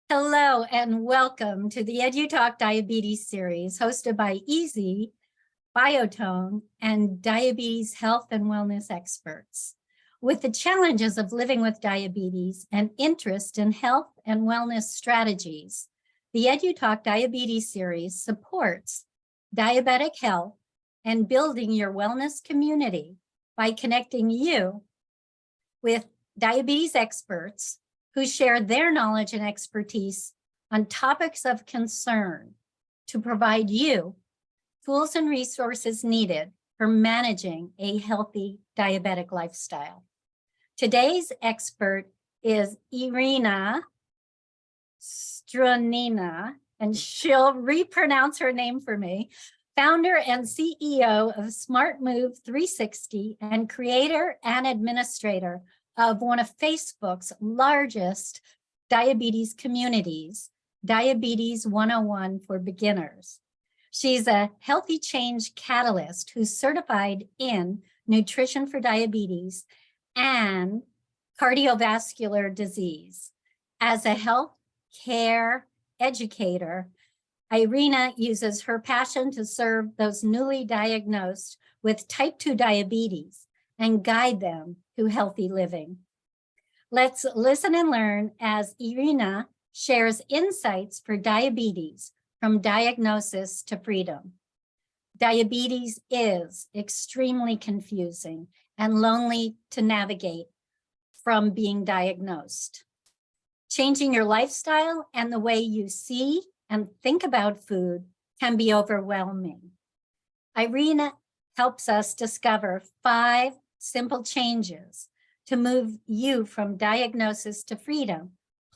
Hello and welcome to the EduTalk Diabetes series hosted by Easy, Biotone, and diabetes health and wellness experts. With the challenges of living with diabetes and interest in health and wellness strategies, the EduTalk Diabetes series supports diabetic health and building your wellness community by connecting you with diabetes experts who share their knowledge and expertise on topics of concern to provide you tools and resources needed for managing a healthy diabetic lifestyle. Today's expert is Irina Strunina, and she'll repronounce her name for me, founder and CEO of Smart Move 360 and creator and administrator of one of Facebook's largest diabetes communities, Diabetes 101 for Beginners. She's a healthy change catalyst who's certified in nutrition for diabetes and cardiovascular disease. As a health care educator, Irina uses her passion to serve those newly diagnosed with type 2 diabetes and guide them to healthy living. Let's listen and learn as Irina shares insights for diabetes from diagnosis to freedom. Diabetes is extremely confusing and lonely to navigate from being diagnosed. Changing your lifestyle and the way you see and think about food can be overwhelming. Irina helps us discover 5 simple changes to move you from diagnosis to freedom,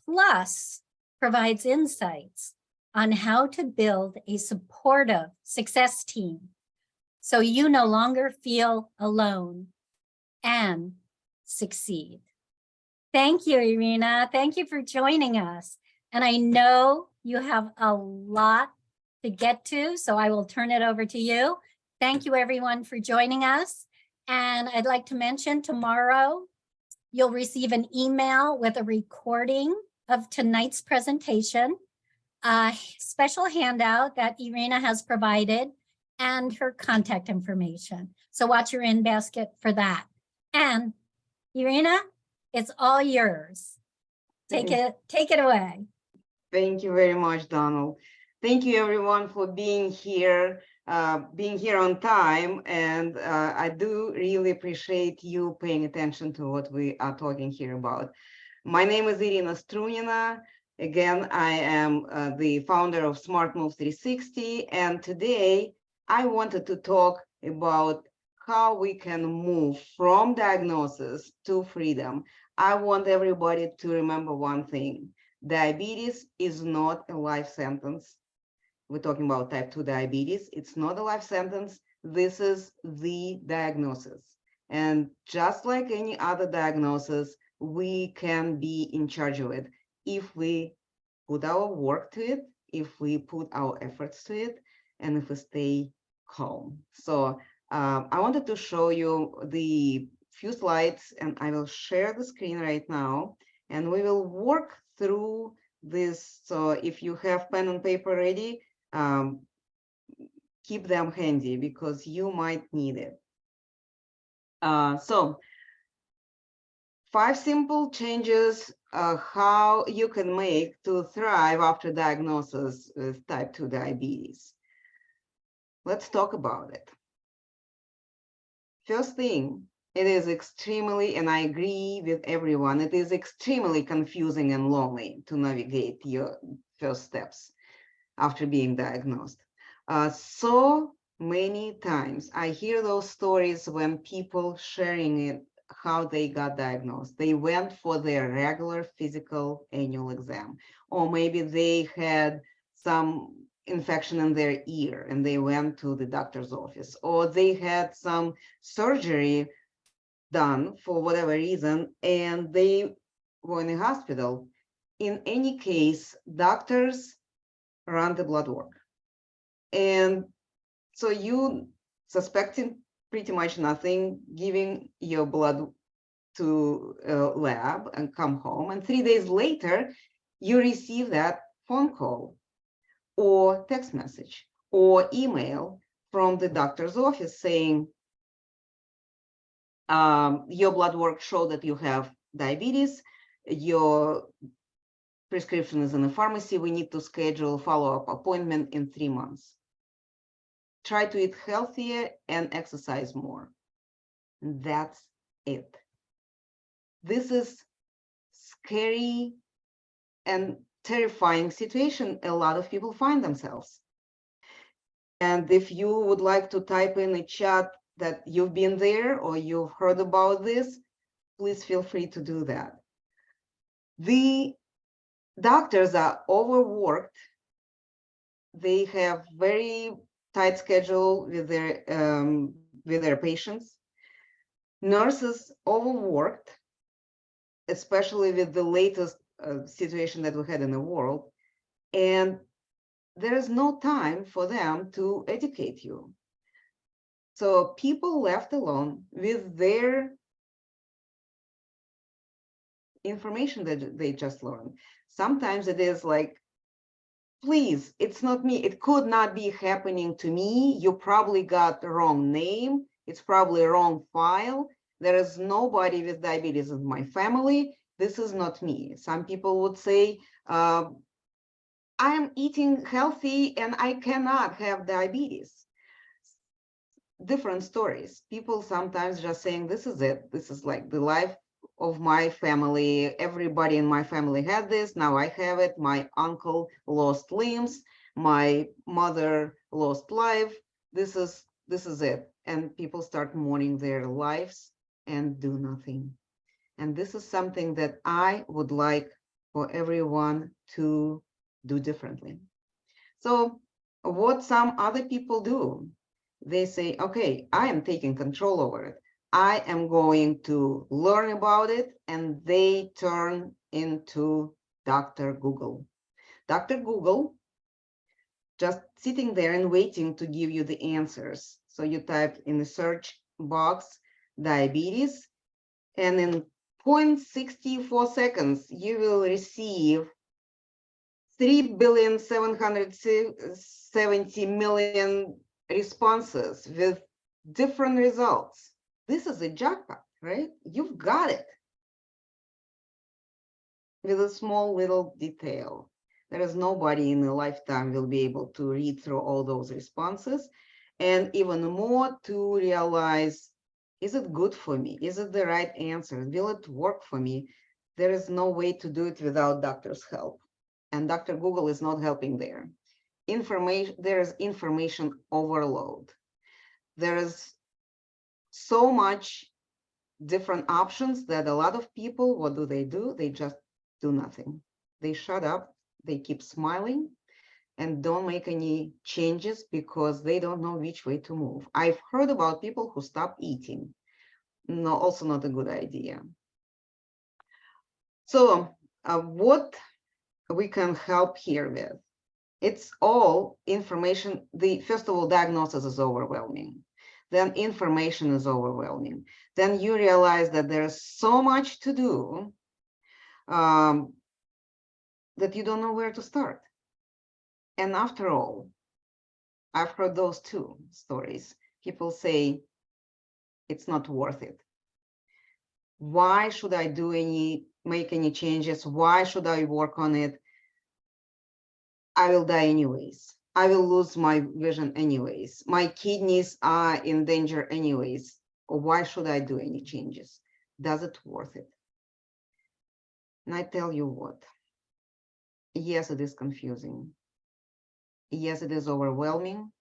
plus provides insights on how to build a supportive success team so you no longer feel alone and succeed. Thank you, Irina. Thank you for joining us. And I know you have a lot to get to, so I will turn it over to you. Thank you, everyone, for joining us. And I'd like to mention tomorrow, you'll receive an email with a recording of tonight's presentation, a special handout that Irina has provided, and her contact information. So watch your in basket for that. And Irina, it's all yours. Take it away. Thank you very much, Donald. Thank you, everyone, for being here on time. And I do really appreciate you paying attention to what we are talking here about. My name is Irina Strunina. Again, I am the founder of Smart Move 360. And today I wanted to talk about how we can move from diagnosis to freedom. I want everybody to remember one thing. Diabetes is not a life sentence. We're talking about type 2 diabetes. It's not a life sentence. This is the diagnosis. And just like any other diagnosis, we can be in charge of it if we put our work to it, if we put our efforts to it, and if we stay calm. So I wanted to show you the few slides, and I will share the screen right now, and we will work through this. So if you have pen and paper ready, keep them handy because you might need it. So 5 simple changes how you can make to thrive after diagnosis with type 2 diabetes. Let's talk about it. First thing, it is extremely, and I agree with everyone, it is extremely confusing and lonely to navigate your first steps after being diagnosed. So many times I hear those stories when people sharing it, how they got diagnosed. They went for their regular physical annual exam, or maybe they had some infection in their ear and they went to the doctor's office, or they had some surgery done for whatever reason and they were in the hospital. In any case, doctors run the blood work. And so you suspecting pretty much nothing, giving your blood to a lab and come home. And 3 days later, you receive that phone call or text message or email from the doctor's office saying, your blood work showed that you have diabetes, your prescription is in the pharmacy, we need to schedule a follow-up appointment in 3 months. Try to eat healthier and exercise more. And that's it. This is scary and terrifying situation a lot of people find themselves. And if you would like to type in a chat that you've been there or you've heard about this, please feel free to do that. The doctors are overworked. They have very tight schedule with their patients. Nurses overworked, especially with the latest situation that we had in the world, and there is no time for them to educate you. So people left alone with their information that they just learned. Sometimes it is like, please, it's not me. It could not be happening to me. You probably got the wrong name. It's probably a wrong file. There is nobody with diabetes in my family. This is not me. Some people would say, I am eating healthy and I cannot have diabetes. Different stories. People sometimes just saying, this is it. This is like the life of my family. Everybody in my family had this. Now I have it. My uncle lost limbs. My mother lost life. This is it. And people start mourning their lives and do nothing. And this is something that I would like for everyone to do differently. So what some other people do, they say, okay, I am taking control over it. I am going to learn about it, and they turn into Dr. Google. Dr. Google just sitting there and waiting to give you the answers. So you type in the search box diabetes, and in 0.64 seconds, you will receive 3,770,000,000 responses with different results. This is a jackpot, right? You've got it. With a small little detail. There is nobody in a lifetime will be able to read through all those responses, and even more to realize, is it good for me? Is it the right answer? Will it work for me? There is no way to do it without doctor's help. And Dr. Google is not helping there. There is information overload. There is so much different options that a lot of people, what do? They just do nothing. They shut up, they keep smiling, and don't make any changes because they don't know which way to move. I've heard about people who stop eating. No, also not a good idea. So what we can help here with, it's all information. First of all, diagnosis is overwhelming. Then information is overwhelming. Then you realize that there's so much to do that you don't know where to start. And after all, I've heard those two stories. People say, it's not worth it. Why should I make any changes? Why should I work on it? I will die anyways. I will lose my vision anyways. My kidneys are in danger anyways. Why should I do any changes? Does it worth it? And I tell you what, yes, it is confusing. Yes, it is overwhelming.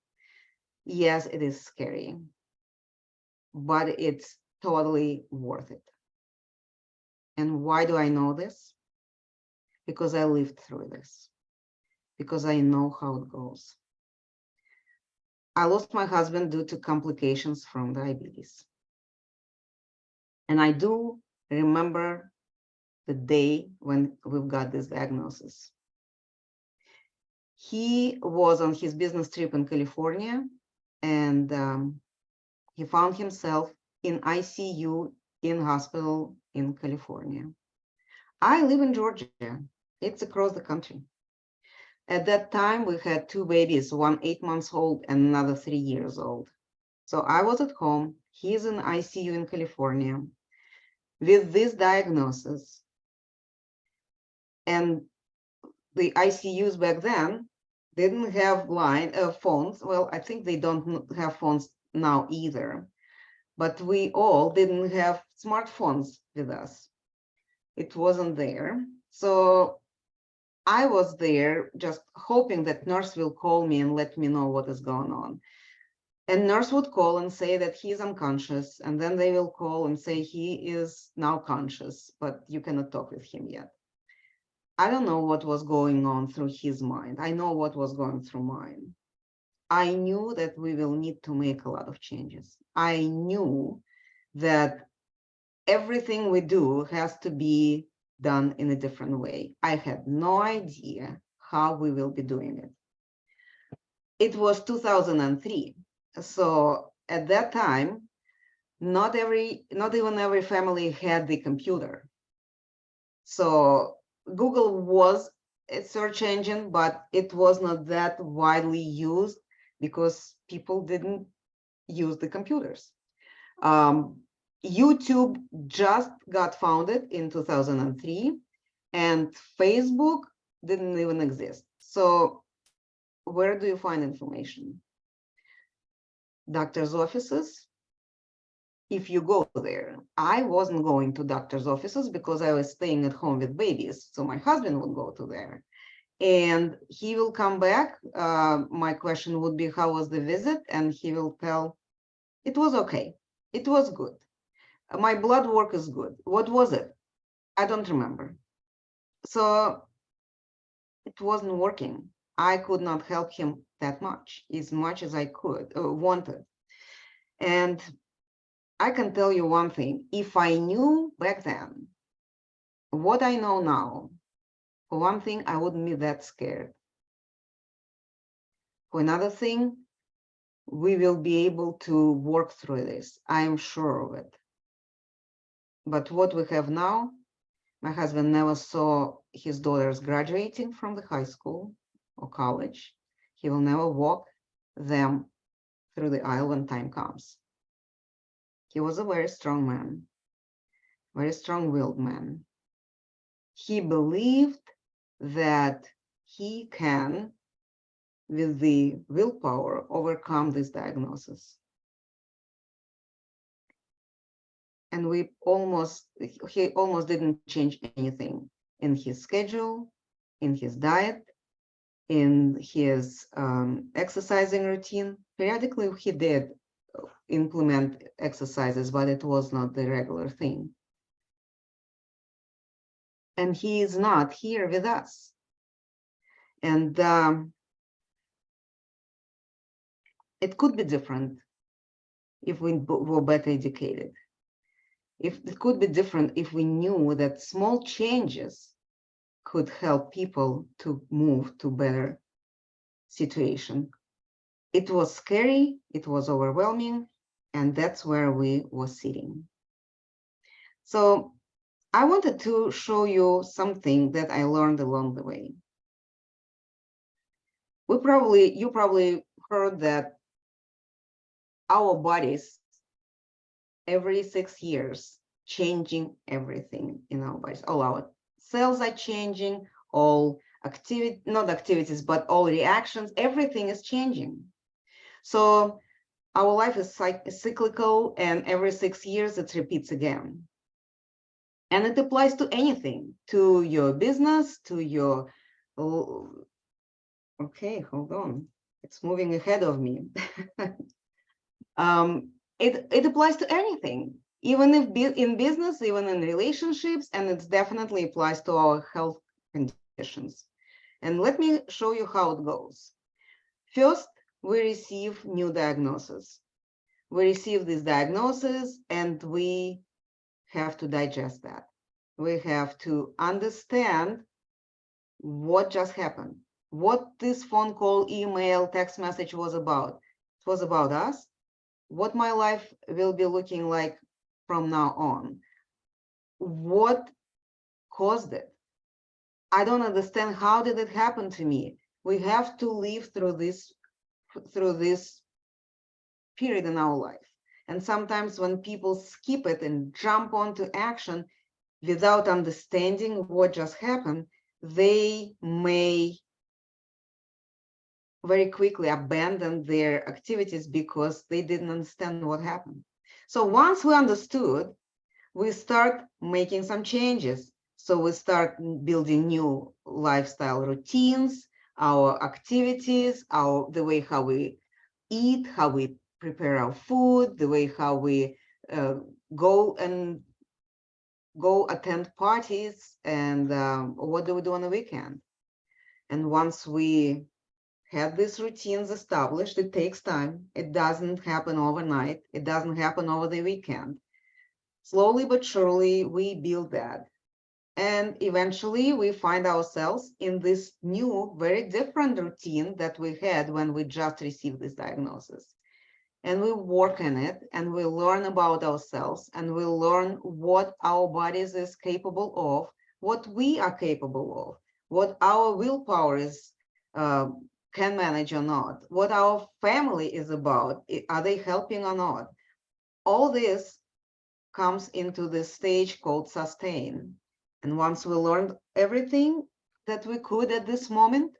Yes, it is scary, but it's totally worth it. And why do I know this? Because I lived through this, because I know how it goes. I lost my husband due to complications from diabetes. And I do remember the day when we've got this diagnosis. He was on his business trip in California, and he found himself in ICU in hospital in California. I live in Georgia. It's across the country. At that time, we had two babies, one 8 months old and another 3 years old. So I was at home. He's in ICU in California with this diagnosis. And the ICUs back then didn't have phones. Well, I think they don't have phones now either. But we all didn't have smartphones with us. It wasn't there. So I was there just hoping that nurse will call me and let me know what is going on. And nurse would call and say that he's unconscious. And then they will call and say he is now conscious, but you cannot talk with him yet. I don't know what was going on through his mind. I know what was going through mine. I knew that we will need to make a lot of changes. I knew that everything we do has to be done in a different way. I had no idea how we will be doing it. It was 2003. So at that time, not even every family had the computer. So Google was a search engine, but it was not that widely used because people didn't use the computers. YouTube just got founded in 2003, and Facebook didn't even exist. So where do you find information? Doctor's offices, if you go there. I wasn't going to doctor's offices because I was staying at home with babies. So my husband would go to there. And he will come back. My question would be, how was the visit? And he will tell, it was okay. It was good. My blood work is good. What was it? I don't remember. So it wasn't working. I could not help him that much as I could, wanted. And I can tell you one thing. If I knew back then what I know now, for one thing, I wouldn't be that scared. For another thing, we will be able to work through this. I am sure of it. But what we have now, my husband never saw his daughters graduating from the high school or college. He will never walk them through the aisle when time comes. He was a very strong man, very strong-willed man. He believed that he can, with the willpower, overcome this diagnosis. And he almost didn't change anything in his schedule, in his diet, in his exercising routine. Periodically, he did implement exercises, but it was not the regular thing. And he is not here with us. And it could be different if we were better educated. If it could be different if we knew that small changes could help people to move to better situation. It was scary, it was overwhelming, and that's where we were sitting. So I wanted to show you something that I learned along the way. You probably heard that our bodies every 6 years changing everything in our bodies. All our cells are changing, all not activities, but all reactions, everything is changing. So our life is cyclical, and every 6 years it repeats again. And it applies to anything, to your business, to your, okay, hold on. It's moving ahead of me. It applies to anything, even if in business, even in relationships, and it definitely applies to our health conditions. And let me show you how it goes. First, we receive new diagnosis. We receive this diagnosis and we have to digest that. We have to understand what just happened, what this phone call, email, text message was about. It was about us, what my life will be looking like from now on, what caused it, I don't understand, how did it happen to me? We have to live through this period in our life. And sometimes when people skip it and jump onto action without understanding what just happened, they may very quickly abandon their activities because they didn't understand what happened. So once we understood, we start making some changes. So we start building new lifestyle routines, our activities, the way how we eat, how we prepare our food, the way how we go attend parties, and what do we do on the weekend. And once we have these routines established, it takes time. It doesn't happen overnight. It doesn't happen over the weekend. Slowly but surely, we build that. And eventually, we find ourselves in this new, very different routine that we had when we just received this diagnosis. And we work in it, and we learn about ourselves, and we learn what our bodies is capable of, what we are capable of, what our willpower is, can manage or not, what our family is about, are they helping or not. All this comes into this stage called sustain. And once we learned everything that we could at this moment,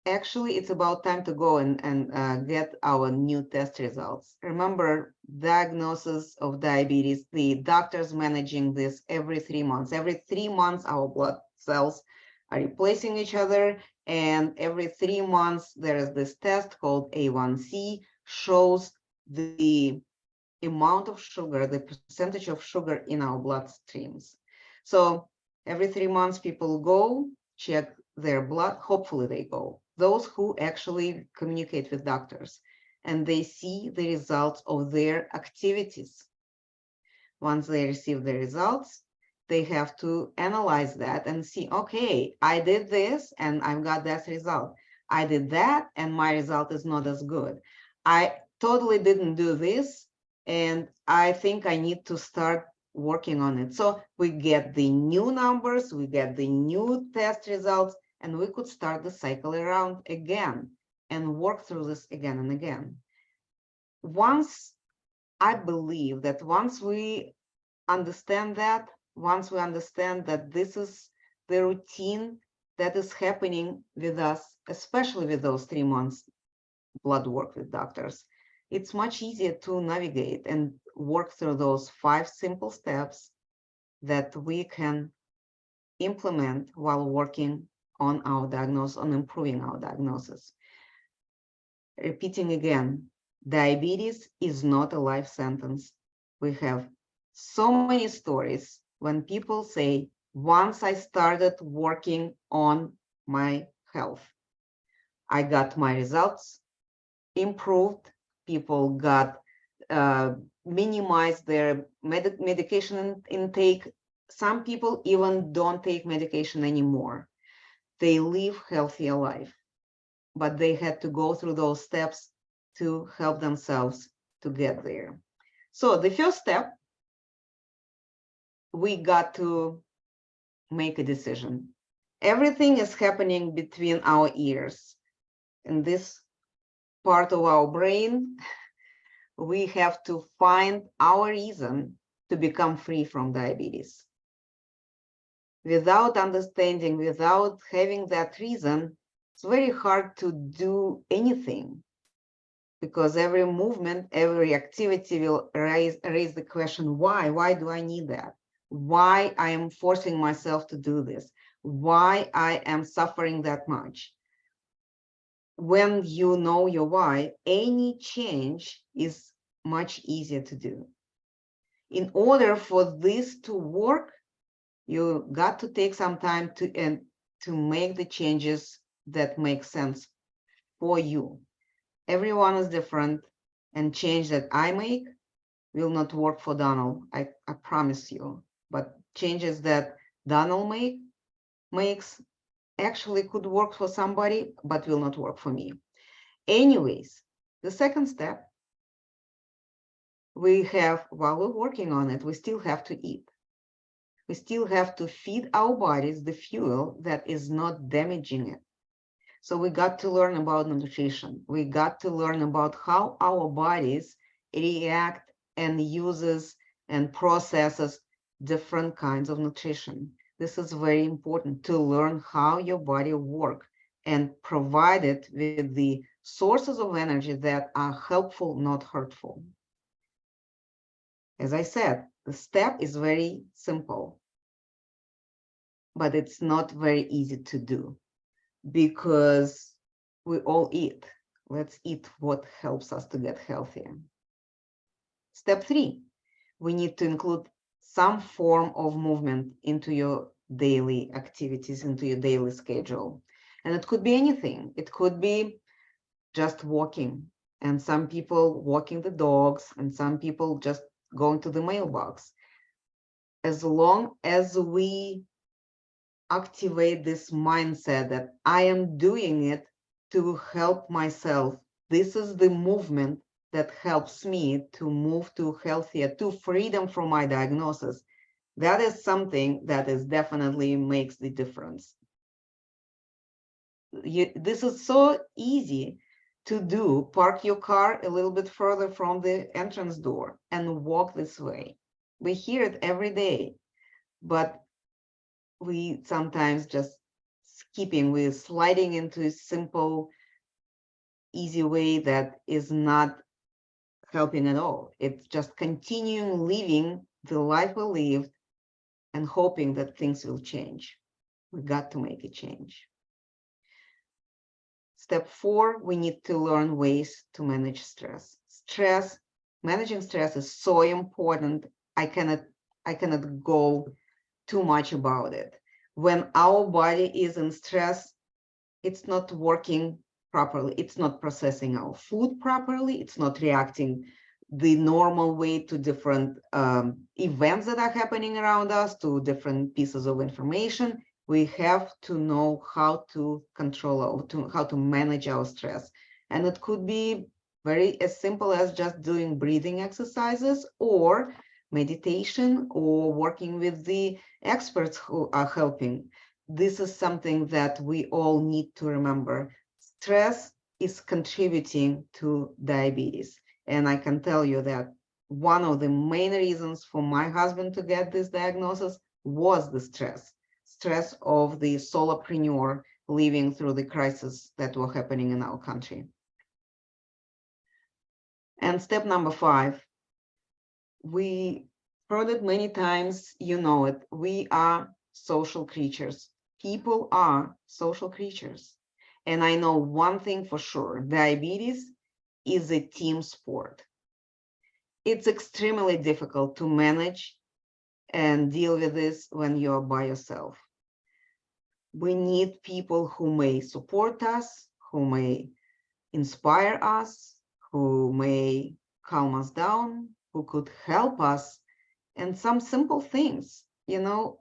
actually, it's about time to go and get our new test results. Remember, diagnosis of diabetes, the doctors managing this every 3 months. Every 3 months, our blood cells are replacing each other. And every 3 months, there is this test called A1C, shows the amount of sugar, the percentage of sugar in our bloodstreams. So every 3 months, people go check their blood. Hopefully they go. Those who actually communicate with doctors, and they see the results of their activities. Once they receive the results, they have to analyze that and see, okay, I did this and I've got that result. I did that and my result is not as good. I totally didn't do this, and I think I need to start working on it. So we get the new numbers, we get the new test results, and we could start the cycle around again and work through this again and again. I believe that once we understand that, this is the routine that is happening with us, especially with those 3 months blood work with doctors, it's much easier to navigate and work through those 5 simple steps that we can implement while working on our diagnosis, on improving our diagnosis. Repeating again, diabetes is not a life sentence. We have so many stories when people say, once I started working on my health, I got my results improved, people got minimized their medication intake. Some people even don't take medication anymore. They live healthier life, but they had to go through those steps to help themselves to get there. So the first step, we got to make a decision. Everything is happening between our ears. In this part of our brain, we have to find our reason to become free from diabetes. Without understanding, without having that reason, it's very hard to do anything, because every movement, every activity will raise the question, why? Why do I need that? Why I am forcing myself to do this? Why I am suffering that much? When you know your why, any change is much easier to do. In order for this to work, you got to take some time to make the changes that make sense for you. Everyone is different, and change that I make will not work for Donald, I promise you. But changes that Donald makes actually could work for somebody, but will not work for me. Anyways, the second step, we have, while we're working on it, we still have to eat. we still have to feed our bodies the fuel that is not damaging it. So we got to learn about nutrition. We got to learn about how our bodies react and uses and processes different kinds of nutrition. This is very important to learn how your body works and provide it with the sources of energy that are helpful, not hurtful. As I said, the step is very simple, but it's not very easy to do because we all eat. Let's eat what helps us to get healthier. Step 3, we need to include some form of movement into your daily activities, into your daily schedule. And it could be anything. It could be just walking, and some people walking the dogs, and some people just going to the mailbox. As long as we activate this mindset that I am doing it to help myself, this is the movement that helps me to move to healthier, to freedom from my diagnosis. That is something that is definitely makes the difference. This is so easy to do. Park your car a little bit further from the entrance door and walk this way. We hear it every day, but we sometimes just skipping, we're sliding into a simple, easy way that is not helping at all. It's just continuing living the life we lived and hoping that things will change. We got to make a change. Step 4, we need to learn ways to manage stress. Managing stress is so important. I cannot go too much about it. When our body is in stress, it's not working properly. It's not processing our food properly. It's not reacting the normal way to different events that are happening around us, to different pieces of information. We have to know how to control, how to manage our stress. And it could be very as simple as just doing breathing exercises or meditation or working with the experts who are helping. This is something that we all need to remember. Stress is contributing to diabetes. And I can tell you that one of the main reasons for my husband to get this diagnosis was the stress of the solopreneur living through the crisis that were happening in our country. And step number 5, we heard it many times, you know it, we are social creatures. People are social creatures. And I know one thing for sure, diabetes is a team sport. It's extremely difficult to manage and deal with this when you're by yourself. We need people who may support us, who may inspire us, who may calm us down, who could help us. And some simple things, you know,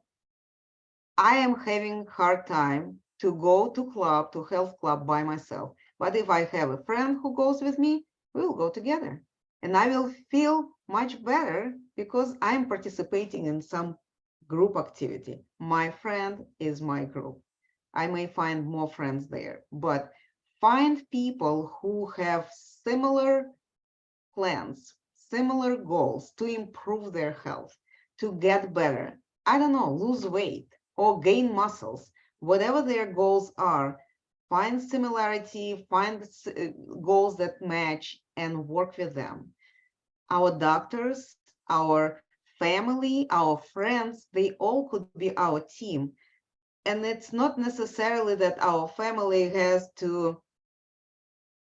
I am having a hard time to go to health club by myself. But if I have a friend who goes with me, we'll go together. And I will feel much better because I'm participating in some group activity. My friend is my group. I may find more friends there, but find people who have similar plans, similar goals to improve their health, to get better. I don't know, lose weight or gain muscles, whatever their goals are, find similarity, find goals that match and work with them. Our doctors, our family, our friends, they all could be our team. And it's not necessarily that our family has to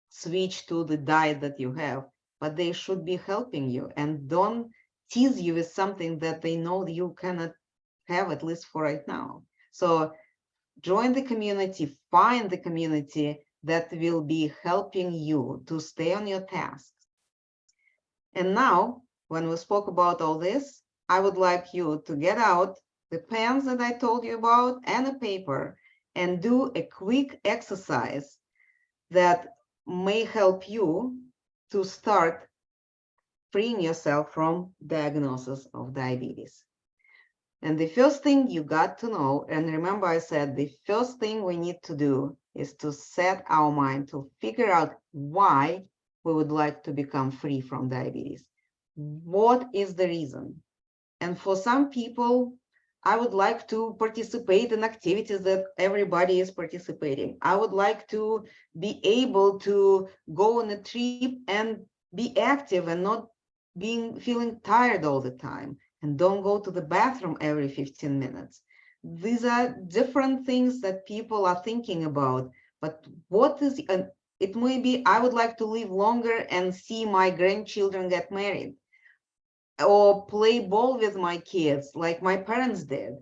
switch to the diet that you have, but they should be helping you and don't tease you with something that they know you cannot have, at least for right now. So join the community, find the community that will be helping you to stay on your tasks. And now, when we spoke about all this, I would like you to get out the pens that I told you about and a paper and do a quick exercise that may help you to start freeing yourself from diagnosis of diabetes. And the first thing you got to know, and remember I said the first thing we need to do is to set our mind to figure out why we would like to become free from diabetes. What is the reason? And for some people, I would like to participate in activities that everybody is participating. I would like to be able to go on a trip and be active and not feeling tired all the time, and don't go to the bathroom every 15 minutes. These are different things that people are thinking about. But what is, it may be, I would like to live longer and see my grandchildren get married, or play ball with my kids like my parents did.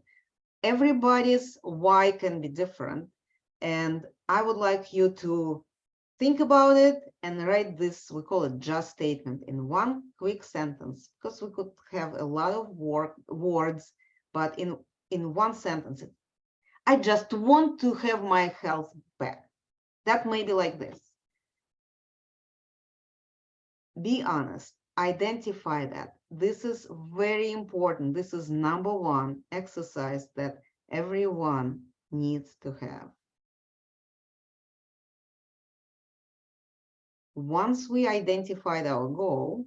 Everybody's why can be different. And I would like you to think about it and write this, we call it just statement, in one quick sentence, because we could have a lot of words, but in one sentence, I just want to have my health back. That may be like this. Be honest, identify that. This is very important. This is number one exercise that everyone needs to have. Once we identified our goal,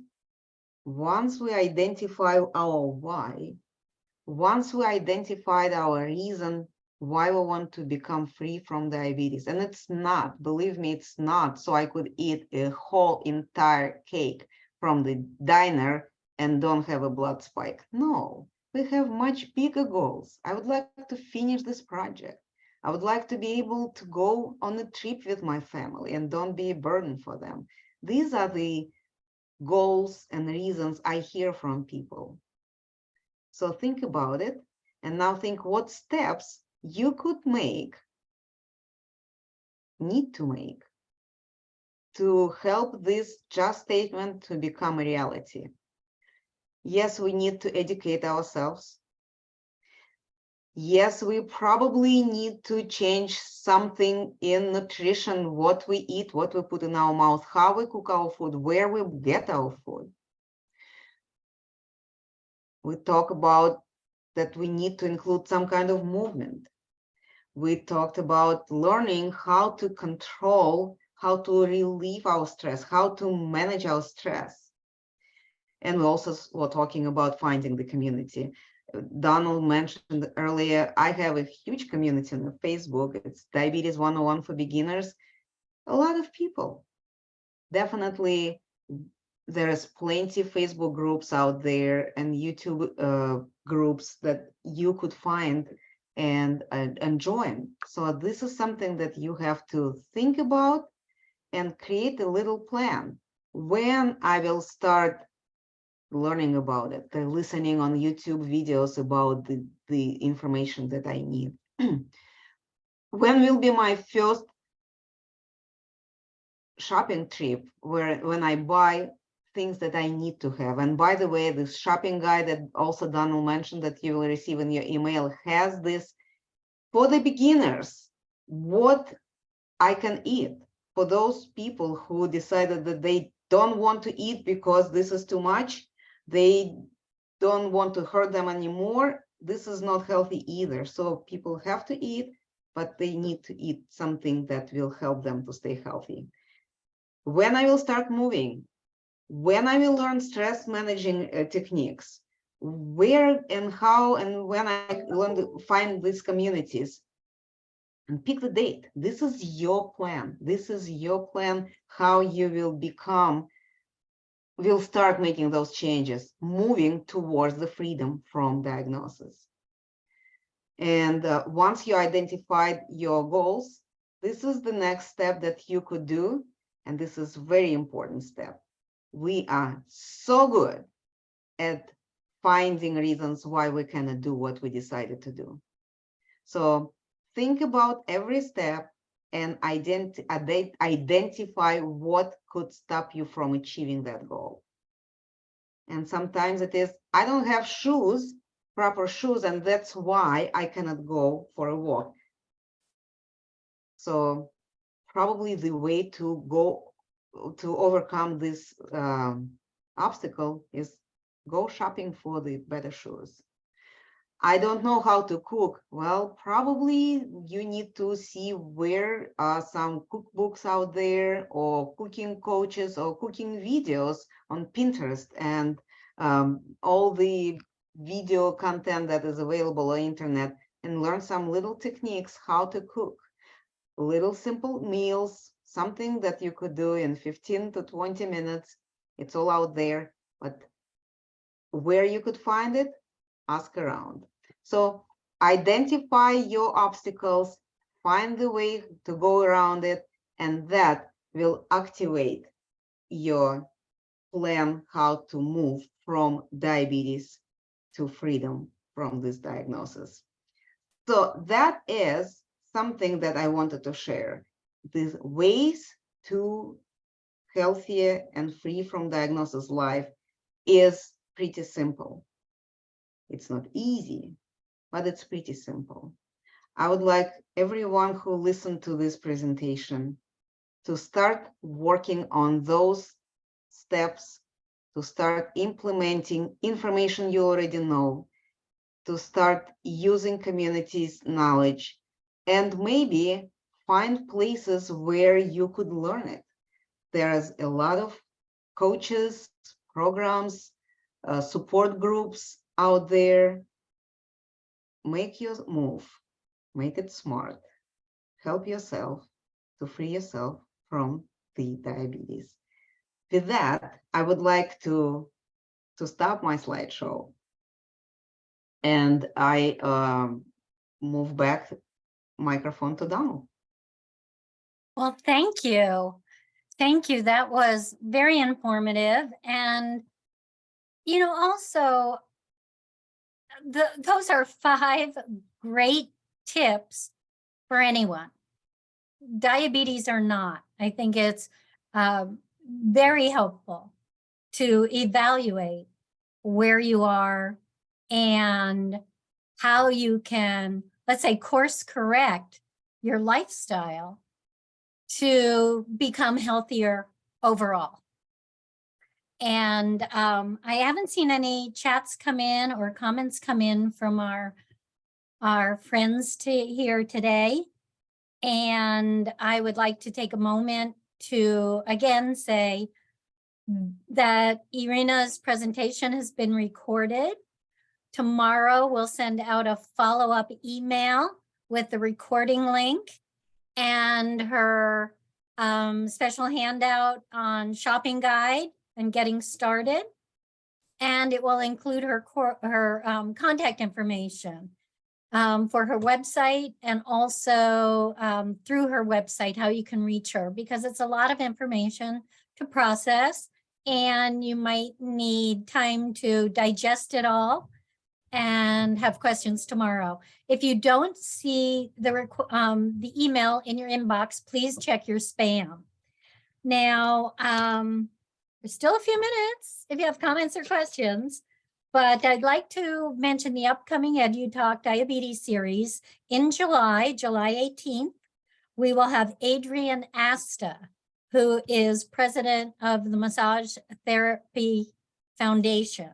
once we identify our why, once we identified our reason why we want to become free from diabetes, and it's not, believe me, it's not so I could eat a whole entire cake from the diner and don't have a blood spike. No, we have much bigger goals. I would like to finish this project. I would like to be able to go on a trip with my family and don't be a burden for them. These are the goals and reasons I hear from people. So think about it, and now think what steps you could need to make to help this just statement to become a reality. Yes, we need to educate ourselves. Yes, we probably need to change something in nutrition, what we eat, what we put in our mouth, how we cook our food, where we get our food. We talk about that we need to include some kind of movement. We talked about learning how to control, how to relieve our stress, how to manage our stress. And we also were talking about finding the community. Donald mentioned earlier, I have a huge community on Facebook. It's Diabetes 101 for Beginners. A lot of people. Definitely, there is plenty of Facebook groups out there and YouTube groups that you could find and join. So this is something that you have to think about and create a little plan. When I will start learning about it, listening on YouTube videos about the information that I need. When will be my first shopping trip when I buy things that I need to have? And by the way, this shopping guide that also Donald mentioned that you will receive in your email has this for the beginners, what I can eat. For those people who decided that they don't want to eat because this is too much, they don't want to hurt them anymore, this is not healthy either. So people have to eat, but they need to eat something that will help them to stay healthy. When I will start moving, when I will learn stress managing techniques, where and how and when I learn to find these communities, and pick the date. This is your plan. This is your plan, how you will start making those changes, moving towards the freedom from diagnosis. And once you identified your goals, this is the next step that you could do. And this is a very important step. We are so good at finding reasons why we cannot do what we decided to do. So think about every step and identify what could stop you from achieving that goal. And sometimes it is, I don't have shoes, proper shoes, and that's why I cannot go for a walk. So probably the way to overcome this obstacle is go shopping for the better shoes. I don't know how to cook. Well, probably you need to see where are some cookbooks out there, or cooking coaches, or cooking videos on Pinterest, and all the video content that is available on internet, and learn some little techniques how to cook little simple meals, something that you could do in 15 to 20 minutes. It's all out there, but where you could find it, ask around. So identify your obstacles, find the way to go around it, and that will activate your plan how to move from diabetes to freedom from this diagnosis. So that is something that I wanted to share. These ways to healthier and free from diagnosis life is pretty simple. It's not easy, but it's pretty simple. I would like everyone who listened to this presentation to start working on those steps, to start implementing information you already know, to start using communities' knowledge, and maybe find places where you could learn it. There's a lot of coaches, programs, support groups out there. Make your move, make it smart, help yourself to free yourself from the diabetes. With that, I would like to stop my slideshow, and I move back microphone to Donald. Well, thank you. Thank you. That was very informative. And, also, those are 5 great tips for anyone. Diabetes or not, I think it's very helpful to evaluate where you are and how you can, let's say, course correct your lifestyle to become healthier overall. And I haven't seen any chats come in or comments come in from our friends here today. And I would like to take a moment to again say that Irina's presentation has been recorded. Tomorrow we'll send out a follow-up email with the recording link and her special handout on shopping guide and getting started. And it will include her contact information for her website, and also through her website, how you can reach her, because it's a lot of information to process and you might need time to digest it all and have questions tomorrow. If you don't see the email in your inbox, please check your spam. Now, there's still a few minutes if you have comments or questions, but I'd like to mention the upcoming EduTalk Diabetes Series in July 18th. We will have Adrienne Asta, who is president of the Massage Therapy Foundation,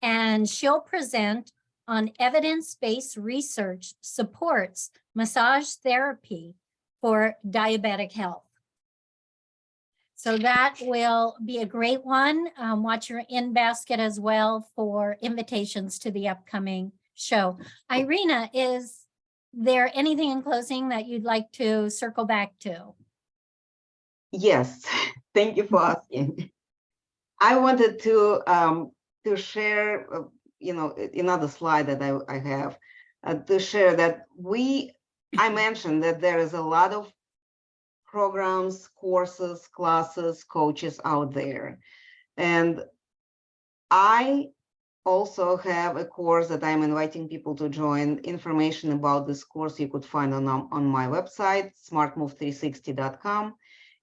and she'll present on evidence-based research supports massage therapy for diabetic health. So that will be a great one. Watch your in basket as well for invitations to the upcoming show. Irina, is there anything in closing that you'd like to circle back to? Yes, thank you for asking. I wanted to share, another slide that I have to share that I mentioned that there is a lot of programs, courses, classes, coaches out there. And I also have a course that I'm inviting people to join. Information about this course you could find on my website, smartmove360.com.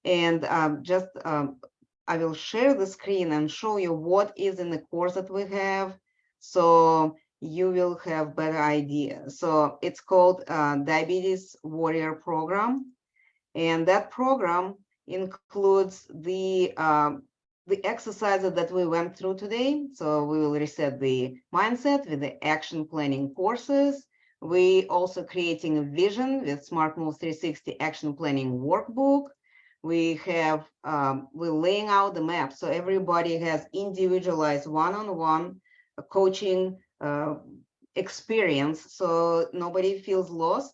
And I will share the screen and show you what is in the course that we have, so you will have better idea. So it's called Diabetes Warrior Program. And that program includes the the exercises that we went through today. So we will reset the mindset with the action planning courses. We also creating a vision with Smart Move 360 action planning workbook. We have, we're laying out the map. So everybody has individualized one-on-one coaching experience. So nobody feels lost.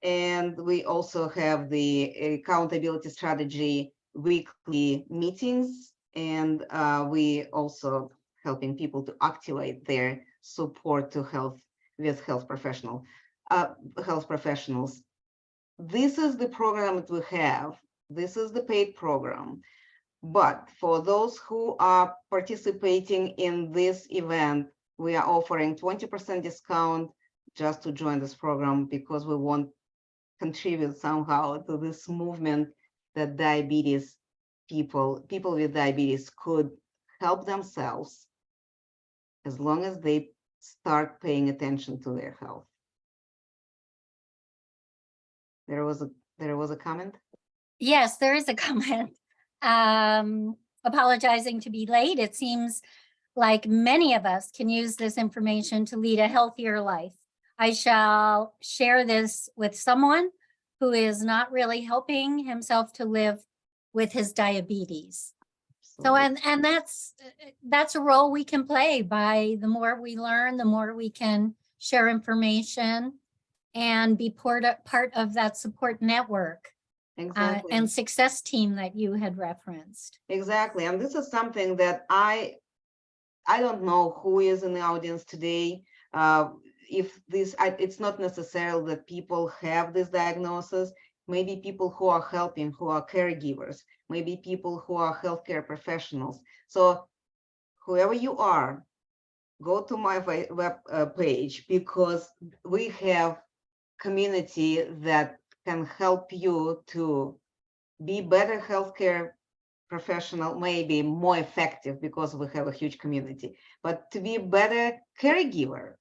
And we also have the accountability strategy weekly meetings. And we also helping people to activate their support to health with health professionals. This is the program that we have. This is the paid program. But for those who are participating in this event, we are offering 20% discount just to join this program because we want to contribute somehow to this movement that diabetes people with diabetes could help themselves as long as they start paying attention to their health. There was a comment. Yes, there is a comment. Apologizing to be late. It seems like many of us can use this information to lead a healthier life. I shall share this with someone who is not really helping himself to live with his diabetes. So, and that's a role we can play. By the more we learn, the more we can share information and be part of that support network. Exactly. And success team that you had referenced. Exactly. And this is something that I don't know who is in the audience today. If this, it's not necessarily that people have this diagnosis, maybe people who are helping, who are caregivers, maybe people who are healthcare professionals. So whoever you are, go to my web page, because we have community that can help you to be better healthcare professional, maybe more effective because we have a huge community, but to be a better caregiver.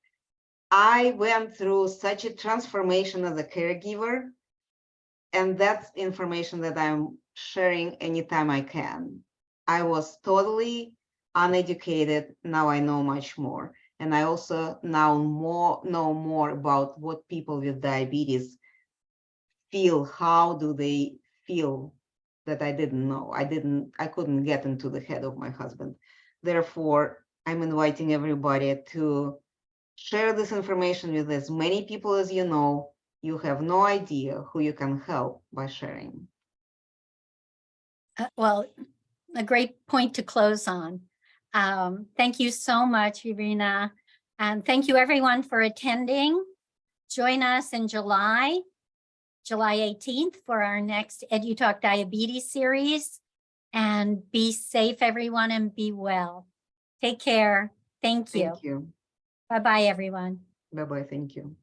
I went through such a transformation as a caregiver, and that's information that I'm sharing anytime I can. I was totally uneducated. Now I know much more. And I also now know more about what people with diabetes feel. How do they feel that I didn't know? I couldn't get into the head of my husband. Therefore, I'm inviting everybody to share this information with as many people as you know. You have no idea who you can help by sharing. Well, a great point to close on. Thank you so much, Irina. And thank you everyone for attending. Join us in July 18th for our next EduTalk Diabetes series. And be safe, everyone, and be well. Take care. Thank you. Thank you. Bye-bye, everyone. Bye-bye. Thank you.